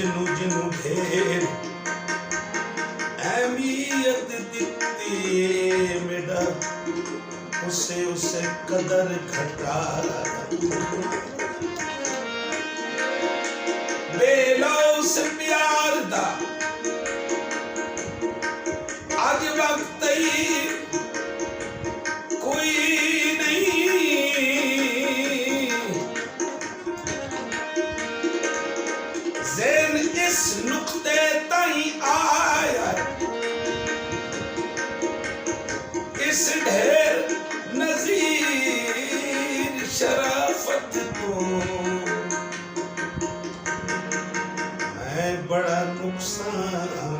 जिनू जिनू ढेर अहमियत दिती मेरा उसे उसे कदर घटा बेलो उस प्यार दा आज वक्त ही कोई नहीं ज़ेन इस नुक्ते ताई आया इस ढेर नज़ीर शराफत को मैं बड़ा नुकसान